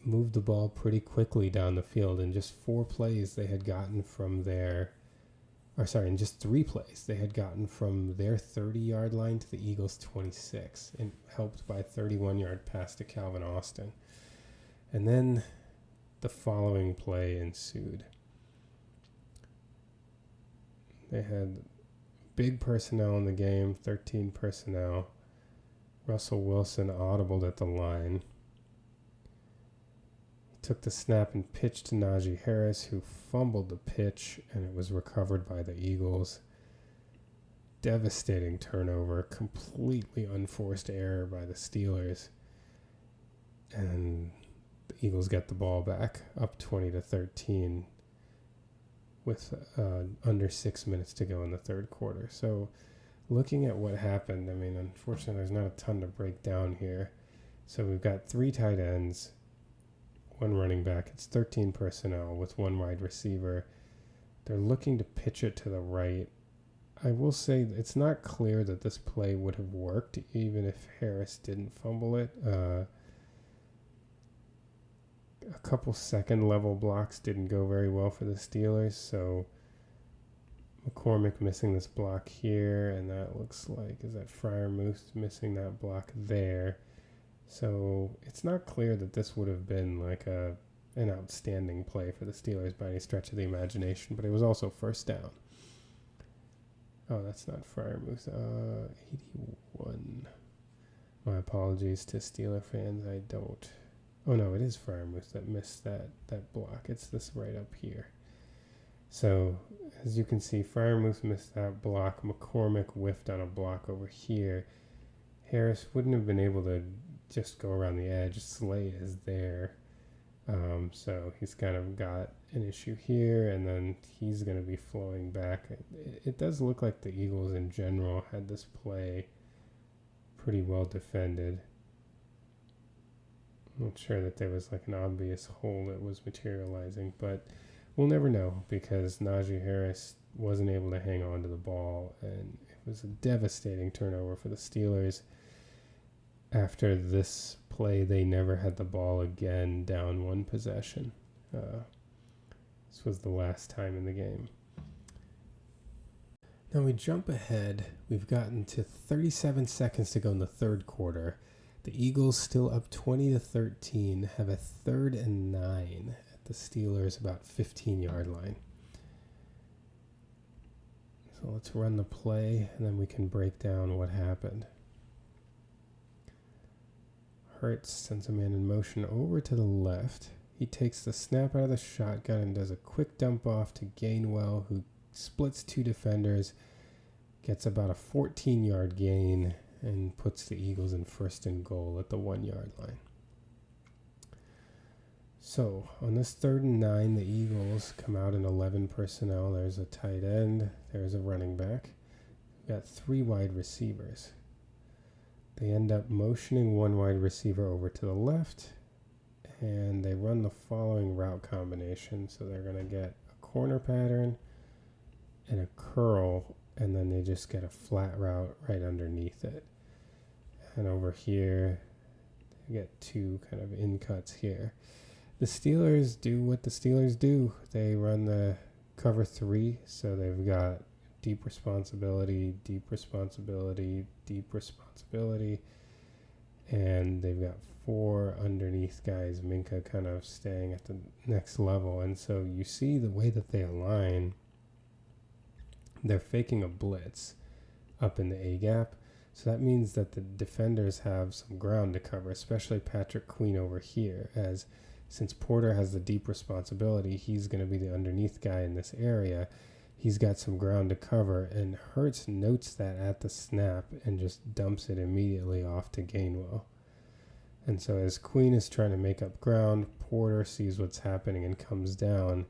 moved the ball pretty quickly down the field. In just 4 plays, they had gotten from in just 3 plays, they had gotten from their 30-yard line to the Eagles' 26, and helped by a 31-yard pass to Calvin Austin. And then the following play ensued. They had big personnel in the game, 13 personnel. Russell Wilson audibled at the line. Took the snap and pitched to Najee Harris, who fumbled the pitch, and it was recovered by the Eagles. Devastating turnover, completely unforced error by the Steelers. And the Eagles get the ball back, up 20-13, with under 6 minutes to go in the third quarter. So looking at what happened, I mean, unfortunately, there's not a ton to break down here. So we've got 3 tight ends, 1 running back. It's 13 personnel with 1 wide receiver. They're looking to pitch it to the right. I will say it's not clear that this play would have worked even if Harris didn't fumble it. A couple second level blocks didn't go very well for the Steelers, so McCormick missing this block here, and that looks like, is that Freiermuth missing that block there? So it's not clear that this would have been like an outstanding play for the Steelers by any stretch of the imagination, but it was also 1st down. Oh, that's not Freiermuth. 81. My apologies to Steeler fans. I don't. Oh, no, it is Freiermuth that missed that block. It's this right up here. So, as you can see, Freiermuth missed that block. McCormick whiffed on a block over here. Harris wouldn't have been able to just go around the edge. Slay is there. So he's kind of got an issue here, and then he's going to be flowing back. It does look like the Eagles in general had this play pretty well defended. I'm not sure that there was like an obvious hole that was materializing, but we'll never know because Najee Harris wasn't able to hang on to the ball, and it was a devastating turnover for the Steelers. After this play, they never had the ball again down 1 possession. This was the last time in the game. Now we jump ahead. We've gotten to 37 seconds to go in the third quarter. The Eagles still up 20-13, have a 3rd and 9 at the Steelers' about 15-yard line. So let's run the play, and then we can break down what happened. Hurts sends a man in motion over to the left. He takes the snap out of the shotgun and does a quick dump off to Gainwell, who splits 2 defenders, gets about a 14-yard gain, and puts the Eagles in 1st and goal at the 1-yard line. So on this 3rd and 9, the Eagles come out in 11 personnel. There's a tight end. There's a running back. We've got 3 wide receivers. They end up motioning 1 wide receiver over to the left, and they run the following route combination. So they're going to get a corner pattern and a curl, and then they just get a flat route right underneath it. And over here, they get 2 kind of in cuts here. The Steelers do what the Steelers do. They run the cover 3, so they've got deep responsibility, deep responsibility, deep responsibility, and they've got 4 underneath guys, Minka kind of staying at the next level. And so you see the way that they align, they're faking a blitz up in the A-gap. So that means that the defenders have some ground to cover, especially Patrick Queen over here, as since Porter has the deep responsibility, he's going to be the underneath guy in this area. He's got some ground to cover, and Hurts notes that at the snap and just dumps it immediately off to Gainwell. And so as Queen is trying to make up ground, Porter sees what's happening and comes down.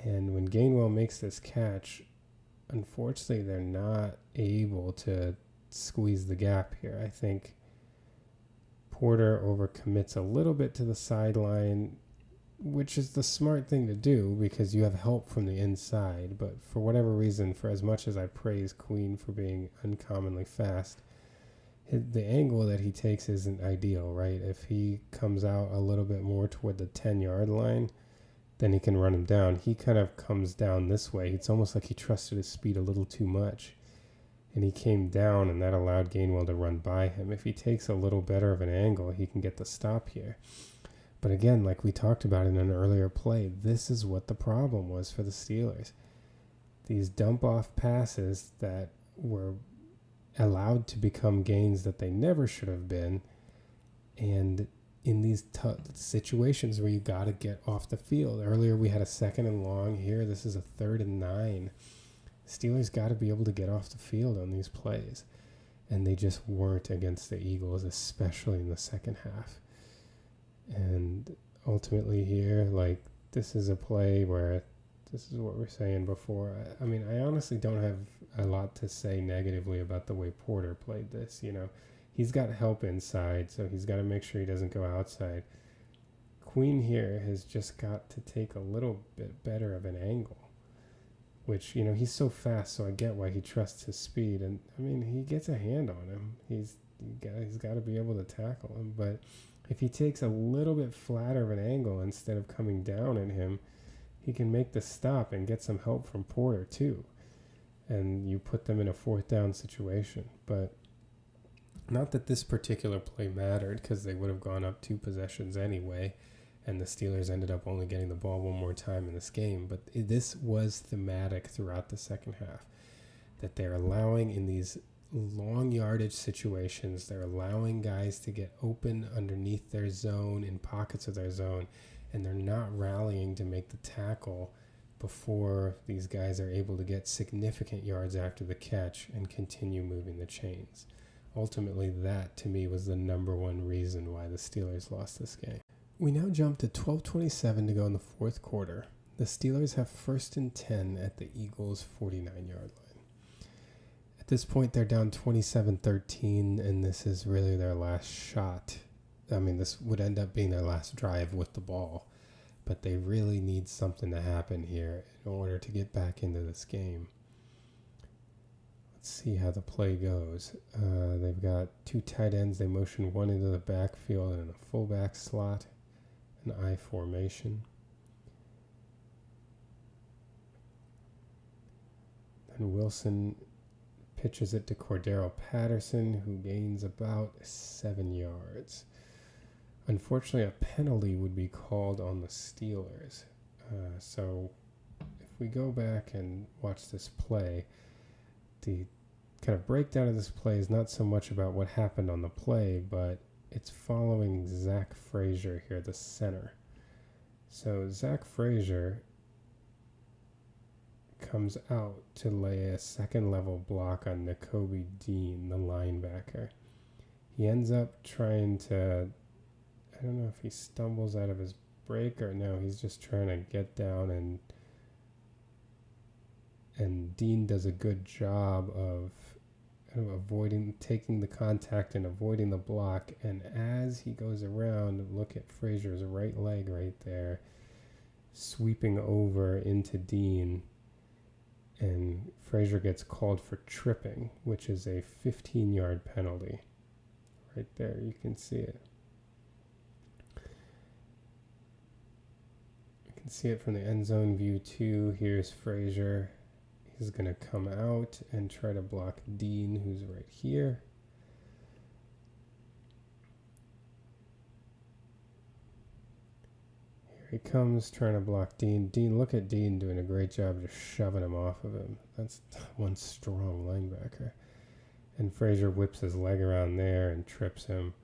And when Gainwell makes this catch, unfortunately, they're not able to squeeze the gap here. I think Porter overcommits a little bit to the sideline, which is the smart thing to do because you have help from the inside. But for whatever reason, for as much as I praise Queen for being uncommonly fast, the angle that he takes isn't ideal, right? If he comes out a little bit more toward the 10-yard line, then he can run him down. He kind of comes down this way. It's almost like he trusted his speed a little too much. And he came down, and that allowed Gainwell to run by him. If he takes a little better of an angle, he can get the stop here. But again, like we talked about in an earlier play, this is what the problem was for the Steelers. These dump-off passes that were allowed to become gains that they never should have been. And in these tough situations where you got to get off the field. Earlier we had a 2nd and long. Here this is a 3rd and 9. Steelers got to be able to get off the field on these plays. And they just weren't against the Eagles, especially in the second half. And ultimately here, like, this is a play where this is what we're saying before. I mean, I honestly don't have a lot to say negatively about the way Porter played this. You know, he's got help inside, so he's got to make sure he doesn't go outside. Queen here has just got to take a little bit better of an angle, which, you know, he's so fast, so I get why he trusts his speed. And, I mean, he gets a hand on him. He's got to be able to tackle him. But if he takes a little bit flatter of an angle instead of coming down at him, he can make the stop and get some help from Porter too. And you put them in a 4th down situation. But not that this particular play mattered because they would have gone up 2 possessions anyway. And the Steelers ended up only getting the ball one more time in this game. But this was thematic throughout the second half. That they're allowing in these long yardage situations, they're allowing guys to get open underneath their zone, in pockets of their zone, and they're not rallying to make the tackle before these guys are able to get significant yards after the catch and continue moving the chains. Ultimately, that to me was the number one reason why the Steelers lost this game. We now jump to 12:27 to go in the 4th quarter. The Steelers have 1st and 10 at the Eagles' 49-yard line. At this point, they're down 27-13, and this is really their last shot. I mean, this would end up being their last drive with the ball, but they really need something to happen here in order to get back into this game. Let's see how the play goes. They've got 2 tight ends. They motion one into the backfield and a fullback slot, an I formation. And Wilson pitches it to Cordero Patterson, who gains about 7 yards. Unfortunately, a penalty would be called on the Steelers. So if we go back and watch this play, the kind of breakdown of this play is not so much about what happened on the play, but it's following Zach Frazier here, the center. So Zach Frazier comes out to lay a 2nd-level block on Nakobe Dean, the linebacker. He ends up trying to, I don't know if he stumbles out of his break or no, he's just trying to get down, and Dean does a good job of kind of avoiding, taking the contact and avoiding the block, and as he goes around, look at Frazier's right leg right there, sweeping over into Dean, and Frazier gets called for tripping, which is a 15-yard penalty. Right there, you can see it. You can see it from the end zone view too. Here's Frazier. He's going to come out and try to block Dean, who's right here. Here he comes trying to block Dean. Look at Dean doing a great job just shoving him off of him. That's one strong linebacker. And Frazier whips his leg around there and trips him.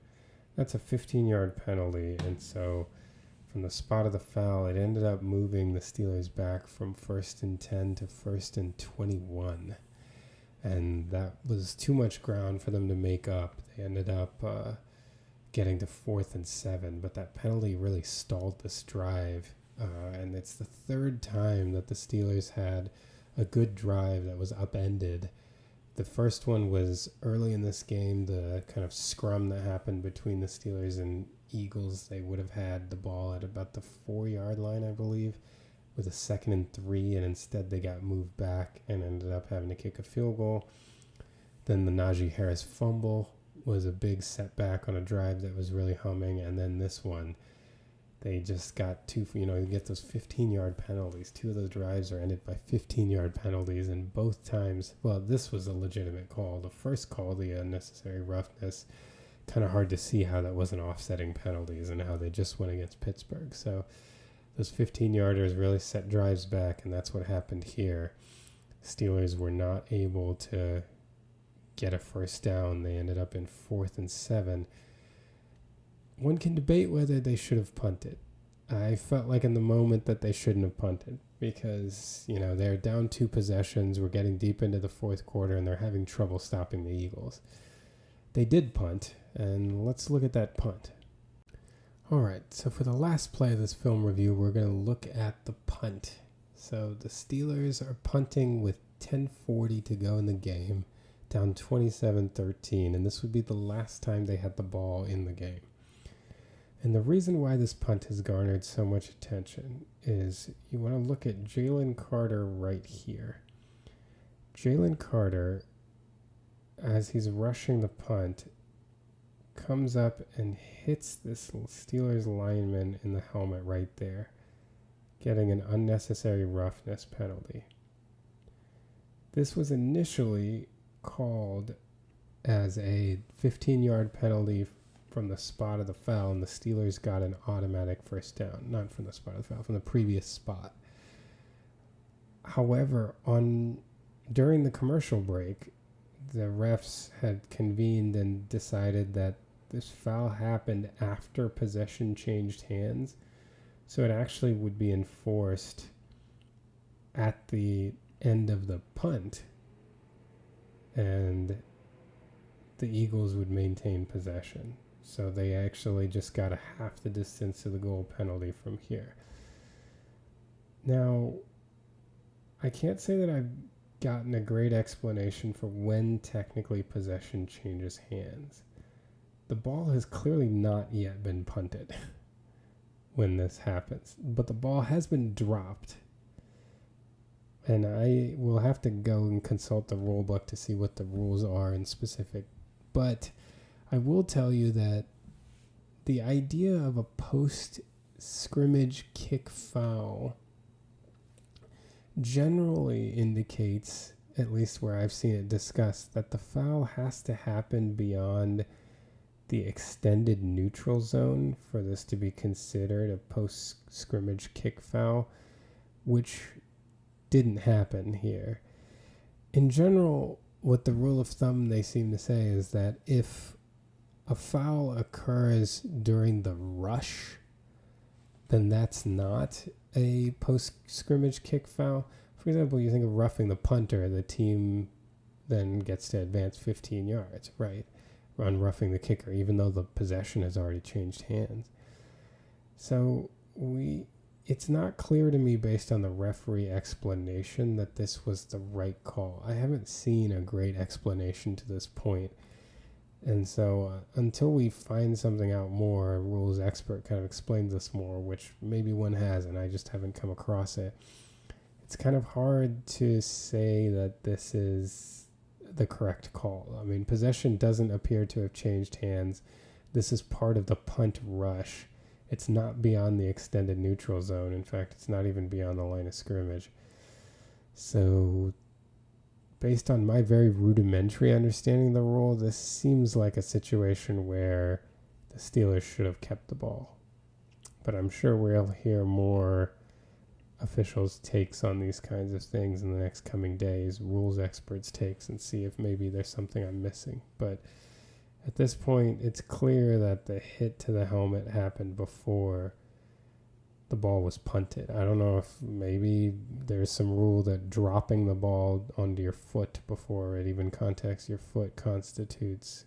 That's a 15-yard penalty, and so from the spot of the foul, it ended up moving the Steelers back from 1st and 10 to 1st and 21. And that was too much ground for them to make up. They ended up getting to 4th and 7, but that penalty really stalled this drive. And it's the 3rd time that the Steelers had a good drive that was upended The first one was early in this game, the kind of scrum that happened between the Steelers and Eagles. They would have had the ball at about the 4-yard line, I believe, with a 2nd and 3, and instead they got moved back and ended up having to kick a field goal. Then the Najee Harris fumble was a big setback on a drive that was really humming, and then this one, they just got you get those 15-yard penalties. 2 of those drives are ended by 15-yard penalties, and both times, well, this was a legitimate call. The first call, the unnecessary roughness, kind of hard to see how that wasn't offsetting penalties and how they just went against Pittsburgh. So those 15-yarders really set drives back, and that's what happened here. Steelers were not able to get a first down. They ended up in 4th and 7. One can debate whether they should have punted. I felt like in the moment that they shouldn't have punted because, they're down 2 possessions. We're getting deep into the 4th quarter, and they're having trouble stopping the Eagles. They did punt, and let's look at that punt. All right, so for the last play of this film review, we're going to look at the punt. So the Steelers are punting with 10:40 to go in the game, down 27-13, and this would be the last time they had the ball in the game. And the reason why this punt has garnered so much attention is you want to look at Jalen Carter right here. Jalen Carter, as he's rushing the punt, comes up and hits this Steelers lineman in the helmet right there, getting an unnecessary roughness penalty. This was initially called as a 15-yard penalty from the spot of the foul, and the Steelers got an automatic first down. Not from the spot of the foul, from the previous spot. However, during the commercial break, the refs had convened and decided that this foul happened after possession changed hands, so it actually would be enforced at the end of the punt, and the Eagles would maintain possession. So they actually just got a half the distance to the goal penalty from here. Now, I can't say that I've gotten a great explanation for when technically possession changes hands. The ball has clearly not yet been punted when this happens, but the ball has been dropped. And I will have to go and consult the rule book to see what the rules are in specific. But I will tell you that the idea of a post-scrimmage kick foul generally indicates, at least where I've seen it discussed, that the foul has to happen beyond the extended neutral zone for this to be considered a post-scrimmage kick foul, which didn't happen here. In general, what the rule of thumb they seem to say is that if a foul occurs during the rush, then that's not a post-scrimmage kick foul. For example, you think of roughing the punter, the team then gets to advance 15 yards, right? On roughing the kicker, even though the possession has already changed hands. So it's not clear to me based on the referee explanation that this was the right call. I haven't seen a great explanation to this point. And so until we find something out more, a rules expert kind of explains this more, which maybe one has, and I just haven't come across it. It's kind of hard to say that this is the correct call. I mean, possession doesn't appear to have changed hands. This is part of the punt rush. It's not beyond the extended neutral zone. In fact, it's not even beyond the line of scrimmage. So based on my very rudimentary understanding of the rule, this seems like a situation where the Steelers should have kept the ball. But I'm sure we'll hear more officials' takes on these kinds of things in the next coming days, rules experts' takes, and see if maybe there's something I'm missing. But at this point, it's clear that the hit to the helmet happened before the ball was punted. I don't know if maybe there's some rule that dropping the ball onto your foot before it even contacts your foot constitutes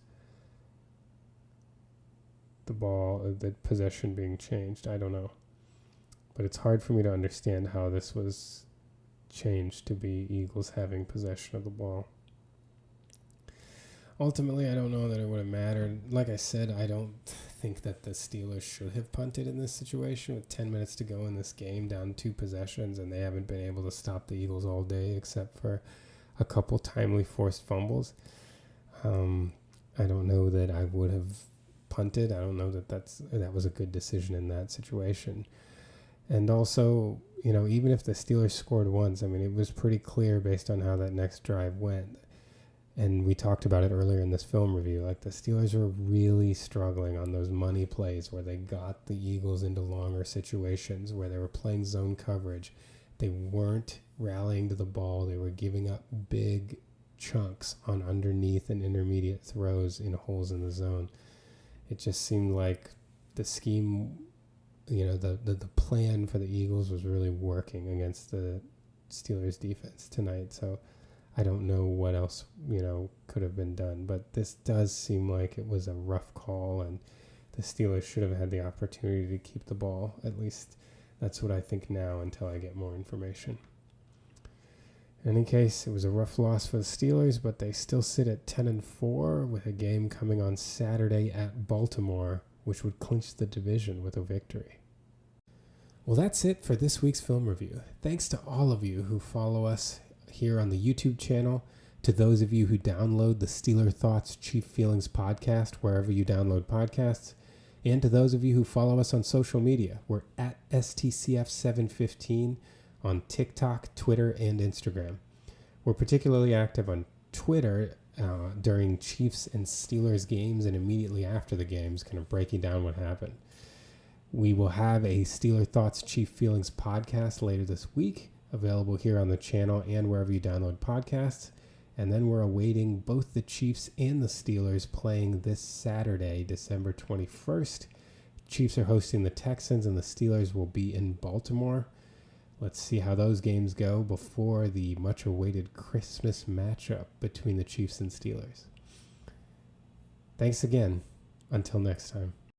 the possession being changed. I don't know. But it's hard for me to understand how this was changed to be Eagles having possession of the ball. Ultimately, I don't know that it would have mattered. Like I said, I don't think that the Steelers should have punted in this situation with 10 minutes to go in this game, down 2 possessions, and they haven't been able to stop the Eagles all day except for a couple timely forced fumbles. I don't know that I would have punted. I don't know that that was a good decision in that situation. And also, even if the Steelers scored once, I mean, it was pretty clear based on how that next drive went. And we talked about it earlier in this film review. Like, the Steelers were really struggling on those money plays where they got the Eagles into longer situations, where they were playing zone coverage. They weren't rallying to the ball. They were giving up big chunks on underneath and intermediate throws in holes in the zone. It just seemed like the scheme, the plan for the Eagles was really working against the Steelers defense tonight. So I don't know what else, could have been done. But this does seem like it was a rough call, and the Steelers should have had the opportunity to keep the ball. At least that's what I think now until I get more information. In any case, it was a rough loss for the Steelers, but they still sit at 10-4 with a game coming on Saturday at Baltimore, which would clinch the division with a victory. Well, that's it for this week's film review. Thanks to all of you who follow us here on the YouTube channel, to those of you who download the Steeler Thoughts Chief Feelings podcast wherever you download podcasts, and to those of you who follow us on social media. We're at STCF715 on TikTok, Twitter, and Instagram. We're particularly active on Twitter during Chiefs and Steelers games and immediately after the games, kind of breaking down what happened. We will have a Steeler Thoughts Chief Feelings podcast later this week, available here on the channel and wherever you download podcasts. And then we're awaiting both the Chiefs and the Steelers playing this Saturday, December 21st. Chiefs are hosting the Texans and the Steelers will be in Baltimore. Let's see how those games go before the much-awaited Christmas matchup between the Chiefs and Steelers. Thanks again. Until next time.